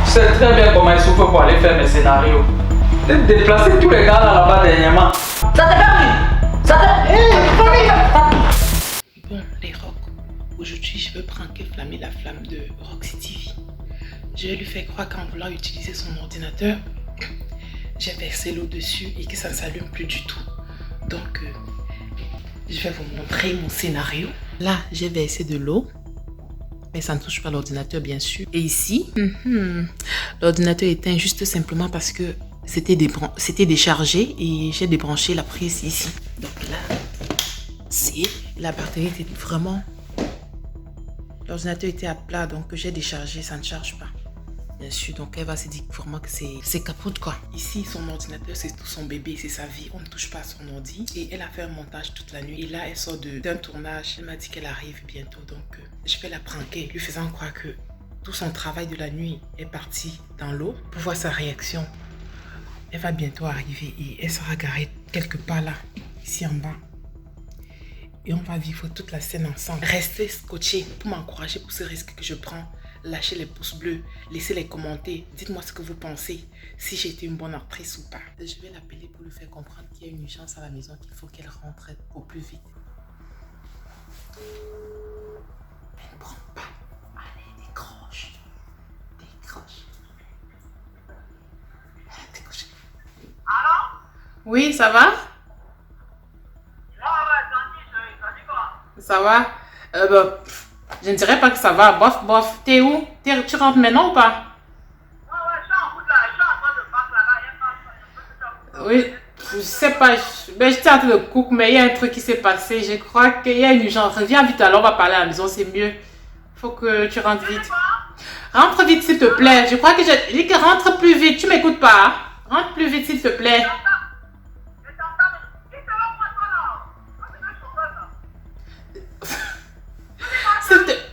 Tu sais très bien comment il souffre pour aller faire mes scénarios. De déplacer tous les gars là-bas dernièrement. Ça t'a permis. Ça t'a... Bon, les rocs. Aujourd'hui, je veux pranker Flammy la flamme de Roxy TV. Je vais lui faire croire qu'en voulant utiliser son ordinateur, j'ai versé l'eau dessus et que ça ne s'allume plus du tout. Donc, je vais vous montrer mon scénario. Là, j'ai versé de l'eau. Mais ça ne touche pas l'ordinateur, bien sûr. Et ici, l'ordinateur est éteint juste simplement parce que c'était déchargé et j'ai débranché la prise ici. Donc là, la batterie était vraiment... L'ordinateur était à plat, donc j'ai déchargé, ça ne charge pas. Bien sûr, donc elle va se dire vraiment que c'est capote quoi. Ici, son ordinateur, c'est tout son bébé, c'est sa vie. On ne touche pas à son ordi. Et elle a fait un montage toute la nuit. Et là, elle sort d'un tournage. Elle m'a dit qu'elle arrive bientôt. Donc, je vais la pranker, lui faisant croire que tout son travail de la nuit est parti dans l'eau. Pour voir sa réaction. Elle va bientôt arriver et elle sera garée quelque part là, ici en bas. Et on va vivre toute la scène ensemble. Restez scotchés pour m'encourager pour ce risque que je prends. Lâchez les pouces bleus, laissez les commentaires, dites-moi ce que vous pensez, si j'ai été une bonne actrice ou pas. Je vais l'appeler pour lui faire comprendre qu'il y a une urgence à la maison, qu'il faut qu'elle rentre au plus vite. Elle ne prend pas. Allez, décroche. Décroche. Décroche. Allô? Oui, ça va? Ça va? Je ne dirais pas que ça va. Bof, bof. T'es où? Tu rentres maintenant ou pas? Ouais, je suis en route là. Je suis en train de passer là-bas. Oui, je sais pas. J'étais en train de cook, mais il y a un truc qui s'est passé. Je crois qu'il y a une urgence. Reviens vite alors, on va parler à la maison, c'est mieux. Faut que tu rentres vite. Rentre vite, s'il te plaît. Je crois que j'ai dit que rentre plus vite. Tu m'écoutes pas? Hein? Rentre plus vite, s'il te plaît.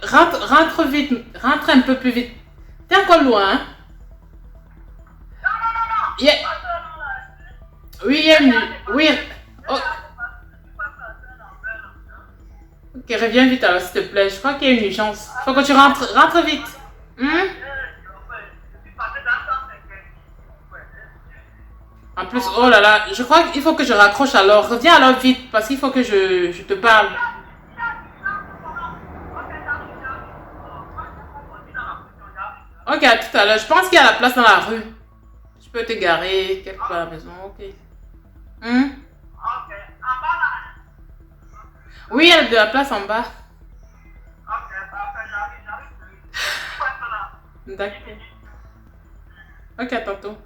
Rentre vite, rentre un peu plus vite. T'es encore loin, hein? Non. Oui, il y a une... Oui. Oh. Ok, reviens vite alors, s'il te plaît. Je crois qu'il y a une urgence. Faut que tu rentres. Rentre vite. En plus, oh là là, je crois qu'il faut que je raccroche alors. Reviens alors vite, parce qu'il faut que je te parle. Ok, à tout à l'heure. Je pense qu'il y a la place dans la rue. Je peux te garer quelque part à la maison. Ok. Oui, il y a de la place en bas. D'accord. Ok, à tantôt.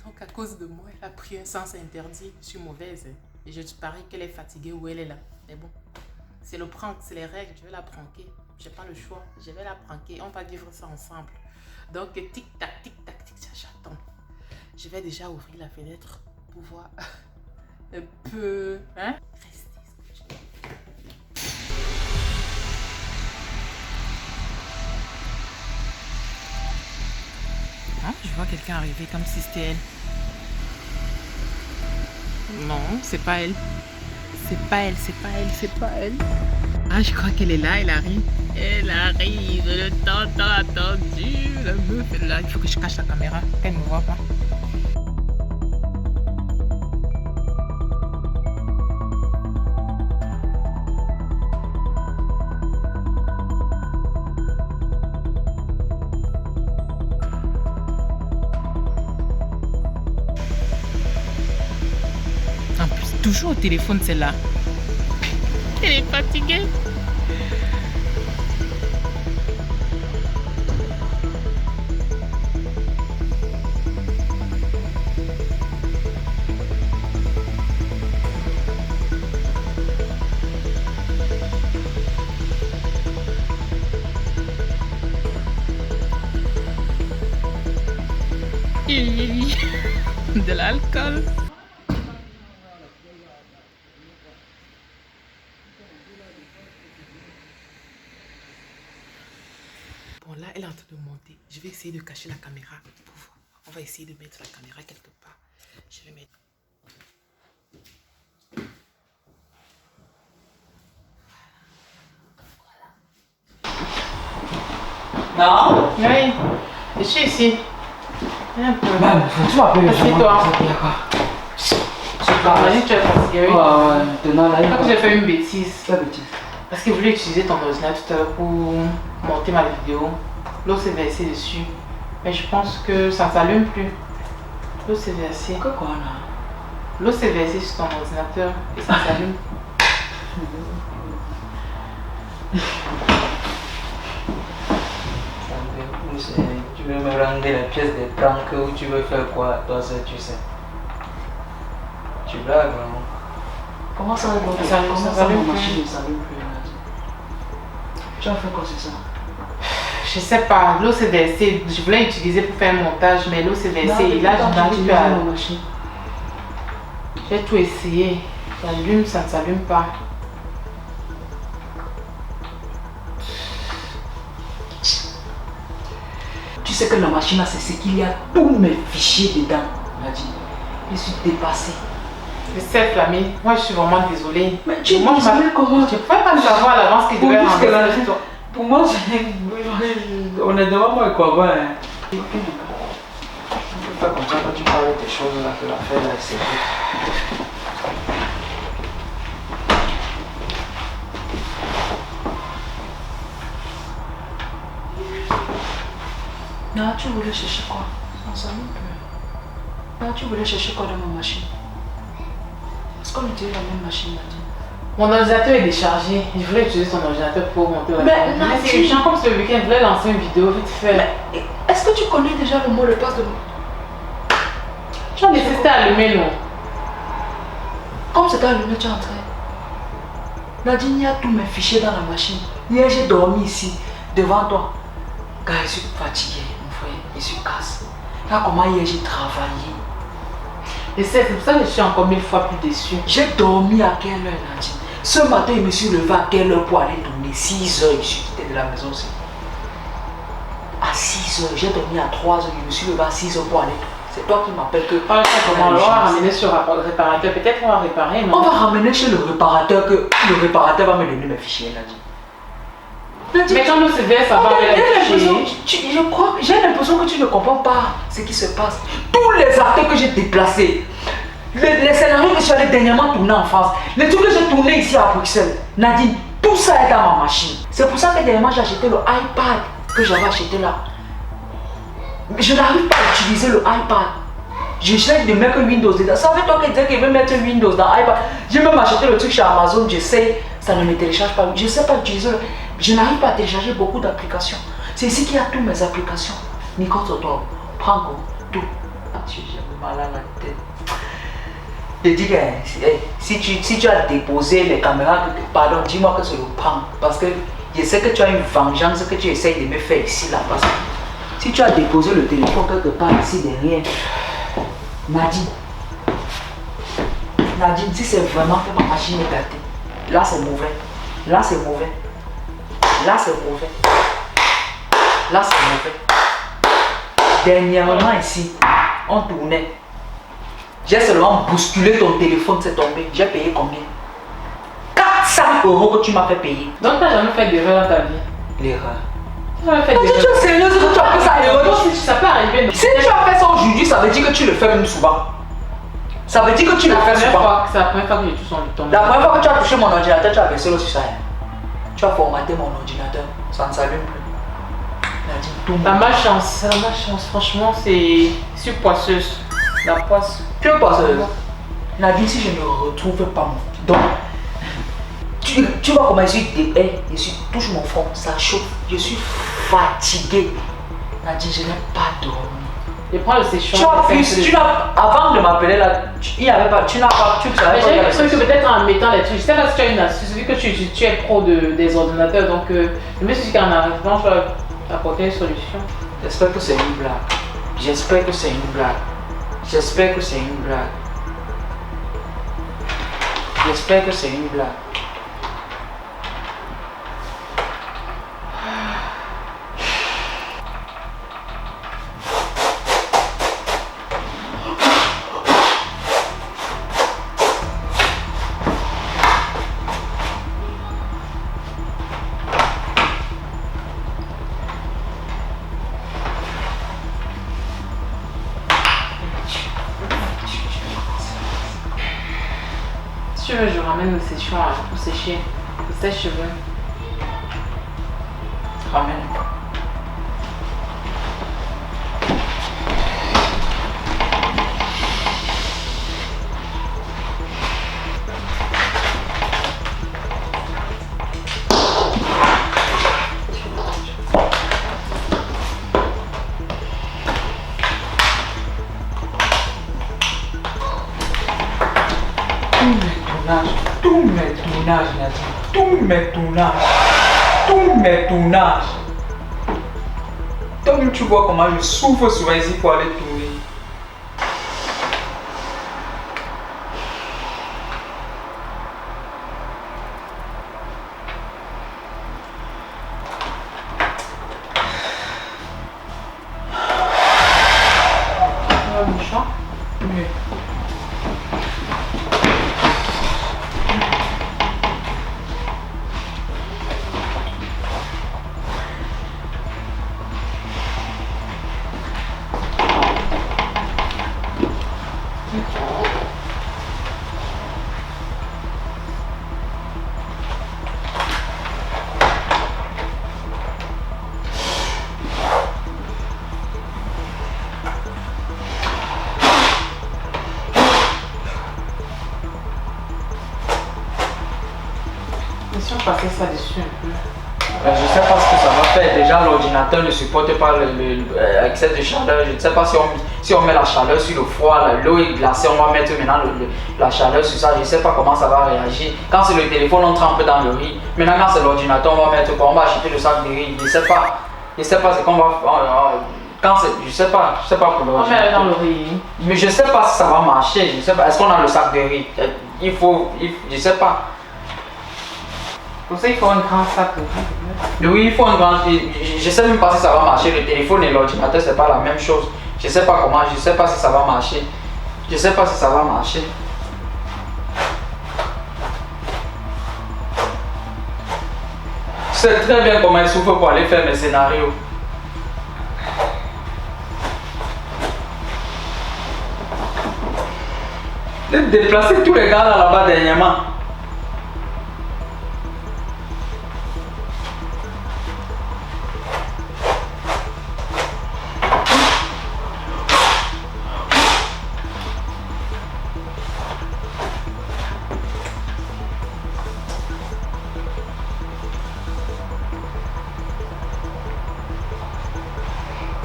Donc, à cause de moi, elle a pris un sens interdit. Je suis mauvaise. Et je te parie qu'elle est fatiguée ou elle est là. Mais bon, c'est le prank, c'est les règles. Je vais la pranker. J'ai pas le choix. Je vais la pranker. On va vivre ça ensemble. Donc, tic-tac, tic-tac, tic-tac, j'attends. Je vais déjà ouvrir la fenêtre pour voir un peu. Hein? Restez scotchés. Ah, je vois quelqu'un arriver comme si c'était elle. Non, c'est pas elle. C'est pas elle, c'est pas elle, c'est pas elle. Ah, je crois qu'elle est là, elle arrive. Elle arrive, le temps attendu. La meuf est là. Il faut que je cache la caméra, qu'elle ne me voit pas. En plus, toujours au téléphone, celle-là. Elle est fatiguée. De l'alcool. Bon, là, elle est en train de monter. Je vais essayer de cacher la caméra pour voir. On va essayer de mettre la caméra quelque part. Je vais mettre... Non? Oui. Je suis ici. Viens un peu. Tu m'appelles Assieds-toi. Imagine, tu es fatigué. Ouais, ouais, maintenant là, Je crois que j'ai fait une bêtise. Quelle bêtise? Parce qu'il voulait utiliser ton ordinateur tout à l'heure pour monter ma vidéo. L'eau s'est versée dessus. Mais je pense que ça ne s'allume plus. L'eau s'est versée. Quoi là? L'eau s'est versée sur ton ordinateur et ça s'allume. Tu veux me rendre les pièces des pranks ou tu veux faire quoi? Toi seul tu sais. Tu blagues vraiment. Comment ça va? Ça s'allume ma plus. machine ne s'allume plus là? Tu as fait quoi c'est ça? Je sais pas, l'eau s'est versée. Je voulais utiliser pour faire un montage, mais l'eau s'est versée. Et là, je n'arrive plus à. ma machine. J'ai tout essayé. Ça allume, ça ne s'allume pas. Tu sais que la machine là, c'est ce qu'il y a tous mes fichiers dedans. Nadine, je suis dépassée. Je sais, Flammy, moi je suis vraiment désolée. Mais tu moi, m'appelles comment? Je ne pouvais pas savoir à l'avance qu'il devait rentrer. Pour moi, honnêtement, moi, quoi, ouais. On peut faire comme ça quand tu parles de tes choses là, que l'affaire là, c'est tout. Non, tu voulais chercher quoi? On s'en plus. Non, tu voulais chercher quoi dans ma machine? Est-ce qu'on utilise la même machine, Nadine? Mon ordinateur est déchargé. Je voulais utiliser ton ordinateur pour monter la Mais vidéo. C'est urgent comme ce week-end. Je voulais lancer une vidéo vite fait. Mais est-ce que tu connais déjà le mot de passe de... Mais c'était allumé, non? Comme c'était allumé, tu es entré. Nadine, il y a tous mes fichiers dans la machine. Hier, j'ai dormi ici, devant toi. Car je suis fatigué, mon frère. Je suis casse. Là, comment hier, j'ai travaillé. Et c'est pour ça que je suis encore 1000 fois plus déçue. J'ai dormi à quelle heure, Nadine? Ce matin, je me suis levé à quelle heure pour aller tourner? 6 heures, je suis quitté de la maison aussi. À 6 heures, j'ai dormi à 3 heures, je me suis levé à 6 heures pour aller tourner. C'est toi qui m'appelles que... Comment on va ramener sur le réparateur? Peut-être qu'on va réparer, non? On va ramener chez le réparateur que le réparateur va me donner mes fichiers, Nadine. Mais quand nous se verse, ça va avec les fichiers. Je crois, j'ai l'impression que tu ne comprends pas ce qui se passe. Tous les acteurs que j'ai déplacés, les scénarios que je suis allé dernièrement tourner en France, les trucs que j'ai tourné ici à Bruxelles, Nadine, tout ça est dans ma machine. C'est pour ça que dernièrement j'ai acheté le iPad que j'avais acheté là. Je n'arrive pas à utiliser le iPad. J'essaie de mettre Windows dedans. Ça fait toi qui disais qu'il veut mettre Windows dans iPad. J'ai même acheté le truc chez Amazon, j'essaie, ça ne me télécharge pas. Je ne sais pas utiliser. Je n'arrive pas à télécharger beaucoup d'applications. C'est ici qu'il y a toutes mes applications. Nico Toto, prends tout. J'ai mal à la tête. Je dis que si tu as déposé les caméras, pardon, dis-moi que je le prends. Parce que je sais que tu as une vengeance que tu essayes de me faire ici, là. Parce que si tu as déposé le téléphone quelque part ici derrière, Nadine, si c'est vraiment que ma machine est gâtée, là c'est mauvais. Là c'est mauvais. Là c'est mauvais. Là c'est mauvais. Dernièrement ici, on tournait. J'ai seulement bousculé ton téléphone, c'est tombé. J'ai payé combien? 400 € que tu m'as fait payer. Donc tu n'as jamais fait d'erreur dans ta vie? L'erreur. Tu n'as jamais fait d'erreur. Tu es sérieuse que tu as fait ça erreur? Ça peut arriver. Si tu as fait ça aujourd'hui, ça veut dire que tu le fais même souvent. Ça veut dire que tu le fais souvent. C'est la première fois que je touche ton La première fois que tu as touché mon ordinateur, tu as versé l'eau sur ça. Tu as formaté mon ordinateur. Ça ne s'allume plus. La malchance, franchement, c'est sur poisseuse. La poisse. Tu es poisseuse. Nadine, si je ne retrouve pas mon... Donc, tu vois comment je suis touche mon front, ça chauffe. Je suis fatigué. Nadine, je n'ai pas dormi. Je prends le séchant. Avant de m'appeler là, il n'y avait pas, tu n'as pas, tu savais pas. Mais j'ai l'impression que peut-être en mettant les trucs, je sais pas si tu as une astuce, vu que tu es pro des ordinateurs, donc je me suis dit qu'en arrivant, je vais apporter une solution. J'espère que c'est une blague. J'espère que c'est une blague. J'espère que c'est une blague. J'espère que c'est une blague. tu veux, je ramène le séchant pour sécher. Le sèche-cheveux. Ramène. Tous mes tournages, tous mes tournages. Toi-même, tu vois comment je souffre souvent ici pour aller tourner. Oui. Si on passait ça dessus un peu. Je ne sais pas ce que ça va faire. Déjà, l'ordinateur ne supporte pas l'excès de chaleur. Je ne sais pas si on met la chaleur sur le froid, l'eau est glacée, on va mettre maintenant la chaleur sur ça. Je ne sais pas comment ça va réagir. Quand c'est le téléphone, on trempe dans le riz. Maintenant, quand c'est l'ordinateur, on va mettre quoi? On va acheter le sac de riz. Je ne sais pas. Je ne sais pas ce qu'on va faire. Je sais pas pour l'ordinateur. On met dans le riz. Mais je ne sais pas si ça va marcher. Je ne sais pas. Est-ce qu'on a le sac de riz? Je ne sais pas. Pour ça, il faut un grand sac. Oui, il faut un grand. Je sais même pas si ça va marcher. Le téléphone et l'ordinateur, c'est pas la même chose. Je sais pas comment, je sais pas si ça va marcher. Je sais pas si ça va marcher. Je sais très bien comment il souffre pour aller faire mes scénarios. De déplacer tous les gars là-bas dernièrement.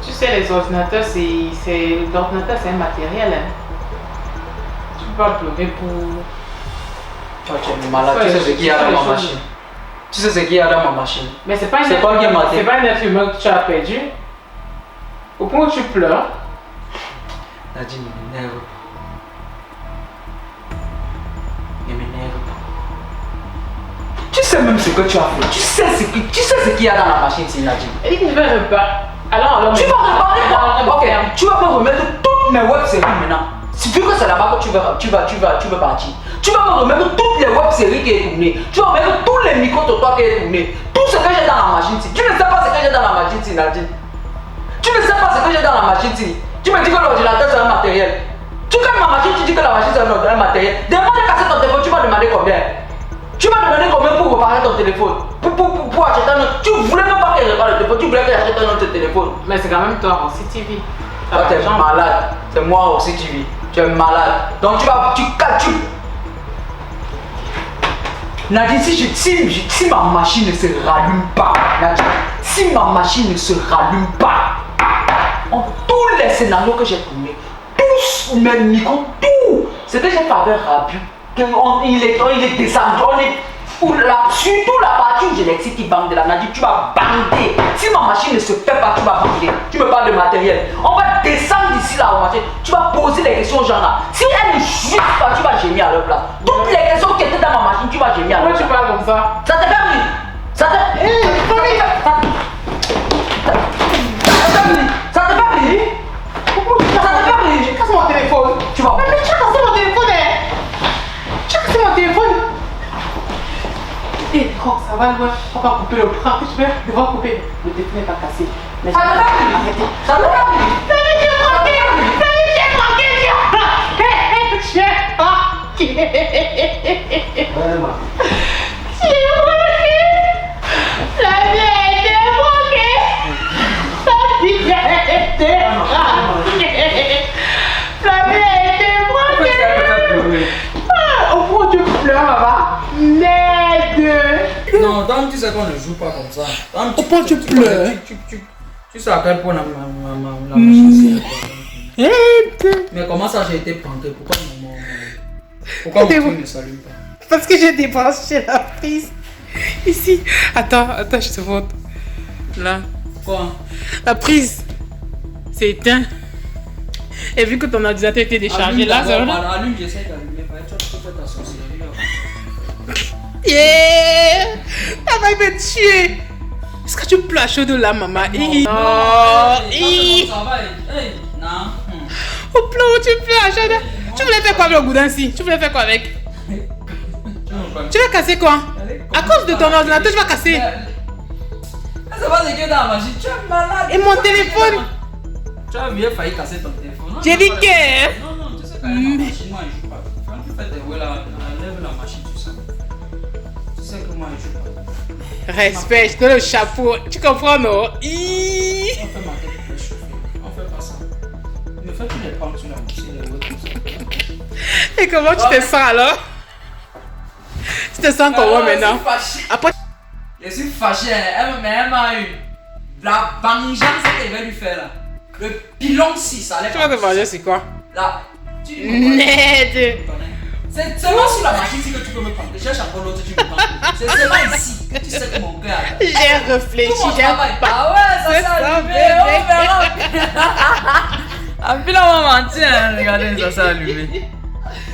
Tu sais, les ordinateurs, l'ordinateur, c'est un matériel. Hein. Tu peux pas pleurer pour. Toi, tu es malade. Tu sais ce qu'il y a dans ma machine. Tu sais ce qu'il y a dans ma machine. Mais c'est pas un être humain que tu as perdu. Au point où tu pleures. Nadine, m'énerve. Ne m'énerve pas. Tu sais même ce que tu as fait. Tu sais ce qu'il y a dans la machine, c'est Nadine. Et il ne veut pas. Alors, tu vas réparer quoi? Ok, tu vas me remettre toutes mes web-séries maintenant. Vu que c'est là-bas que tu veux partir. Tu vas me remettre toutes les web-séries qui est tournées. Tu vas remettre tous les micro-trottoirs qui est tourné. Tout ce que j'ai dans la machine. Tu ne sais pas ce que j'ai dans la machine, Nadine. Tu ne sais pas ce que j'ai dans la machine. Tu me dis que l'ordinateur c'est un matériel. Tu gagnes ma machine, tu dis que la machine c'est un matériel. Demande de casser ton téléphone, tu vas demander combien? Tu m'as demandé combien pour réparer ton téléphone? Pour acheter un autre. Tu voulais même pas qu'elle répare le téléphone, tu voulais qu'elle achète un autre téléphone. Mais c'est quand même toi aussi TV. Toi t'es malade. C'est moi aussi TV. Tu es malade. Donc tu Nadine, si ma machine ne se rallume pas, Nadine, si ma machine ne se rallume pas, tous les scénarios que j'ai tournés, tous mes micros, tout ce que j'ai fait avec Rabu, il est descendu, surtout la partie où j'ai l'excité qui bande de la Nadine, tu vas bander. Si ma machine ne se fait pas, tu vas bander. Tu me parles de matériel. On va descendre d'ici là au marché. Tu vas poser les questions aux gens là. Si elles ne suivent pas, tu vas gémir à leur place. Toutes les questions qui étaient dans ma machine, tu vas gémir à leur place. Pourquoi tu parles comme ça? Ça te fait rire? Ça te fait rire? Ça te fait rire? Ça te fait rire? J'ai cassé mon téléphone. Tu vas. Mais tu as cassé mon téléphone, hein? Tu as cassé mon téléphone. Et oh, ça va, ouais. On va couper le bras. Tu veux devoir couper. Le téléphone n'est pas cassé. Mais Ça te fait rire? arrêtez. Ça te fait rire? J'ai manqué. Flammy a été broyé. Au point tu pleures, maman. Merde. Non, donc tu sais qu'on ne joue pas comme ça. Au point tu pleures. Tu sais à quel point la machine c'est. Mais comment ça j'ai été pranké? Pourquoi mon truc ne s'allume pas? Parce que j'ai débranché la prise. Ici. Attends, je te montre. Là. Quoi? La prise. C'est éteint. Et vu que ton ordinateur était déchargé, là, c'est vrai. Allume, j'essaie d'allumer. Tu peux faire ta sorcellerie. Yeah! Elle va me tuer. Est-ce que tu pleures à chaud de là, maman? Ça va. Non. Oh, pleure, tu pleures à chaud de. Tu voulais faire quoi avec le goudin-ci? Tu voulais faire quoi avec? Tu vas casser quoi? À cause de ton ordinateur, tu vas casser. Ça va, c'est que dans la machine. Tu es malade. Et mon téléphone? Tu as bien failli casser ton téléphone. J'ai dit que. Non, tu sais quand même, la machine, moi, je joue pas. Quand tu fais tes ouais là, enlève la machine, tu sais. Tu sais que moi, je joue pas. Respect, je te donne le chapeau. Tu comprends, non? On fait ma tête pour chauffer. On fait pas ça. Mais fais tous les pans sur la machine, les ouais comme ça. Et comment tu te sens alors? Tu te sens comment maintenant? Après. Je suis fâché, mais elle m'a eu. La vengeance qu'elle va lui faire là. Le pilon 6, ça allait. Tu vas te venger, c'est quoi? Là, tu Ned! c'est seulement sur la machine que tu peux me prendre. Je cherche encore l'autre, tu me prends. C'est seulement ici que tu sais que mon cœur. J'ai réfléchi, j'ai pas. Ah ouais, ça s'est allumé. On verra. Ah, puis là, on va mentir. Regardez, ça s'est allumé.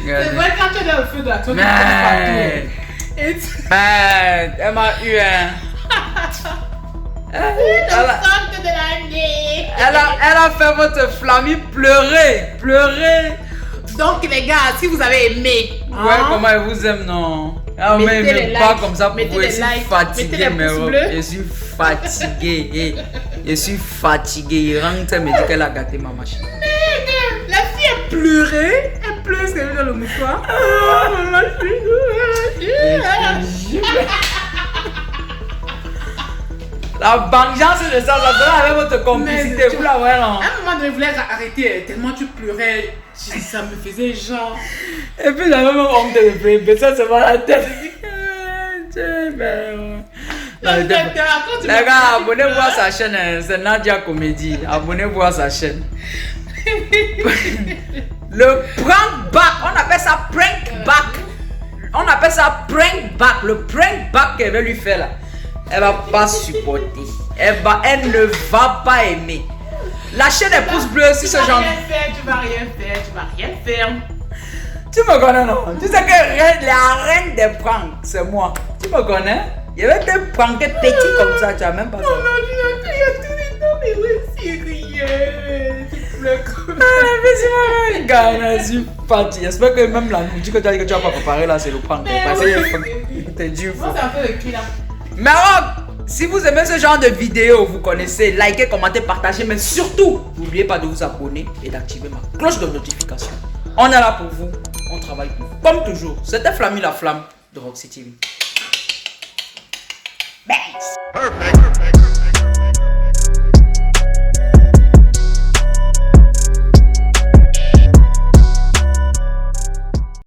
C'est vrai quand tu es dans le feu de la tour, tu Mais elle m'a eu elle a fait votre famille pleurer. Donc les gars, si vous avez aimé, Ouais, comment elle vous aime, non? Ah, mais les pas likes, comme ça pour mettez vous. les Je suis likes, fatigué, mettez les mais pouces bleus. je suis fatigué. Je suis fatigué. Ranta me dit qu'elle a gâté ma machine. la fille a pleuré, elle pleure, c'est dans le mouchoir. La vengeance de ça doit avec votre complicité. Mais Vous la voyez, non? À un moment donné, je voulais arrêter tellement tu pleurais. Ça me faisait genre. Et puis j'avais même honte de pleurer. Mais ça, c'est pas la tête. Les gars, abonnez-vous à sa chaîne, c'est Nadia Comédie. Abonnez-vous à sa chaîne. Le prank back, on appelle ça prank back. On appelle ça prank back. Le prank back qu'elle veut lui faire là, elle va pas supporter. Elle ne va pas aimer. Lâchez des pouces bleus si ce genre. Tu vas rien faire. Tu me connais, non? Tu sais que la reine des pranks, c'est moi. Tu me connais? Je vais te pranker petit comme ça, tu as même pas ça. Non, il y a tous les noms, mais oui, c'est rien. Tu pleures comme ça. Mais gars, je suis fatigué. J'espère que même la nourriture que tu as dit que tu vas pas préparer là, c'est le prank. Parce que t'es dur. Moi, c'est un peu le cul là. Mais si vous aimez ce genre de vidéo, vous connaissez, likez, commentez, partagez, mais surtout, n'oubliez pas de vous abonner et d'activer ma cloche de notification. On est là pour vous, on travaille pour vous. Comme toujours, c'était Flammy la Flamme de Roxy TV. Thanks. Perfect.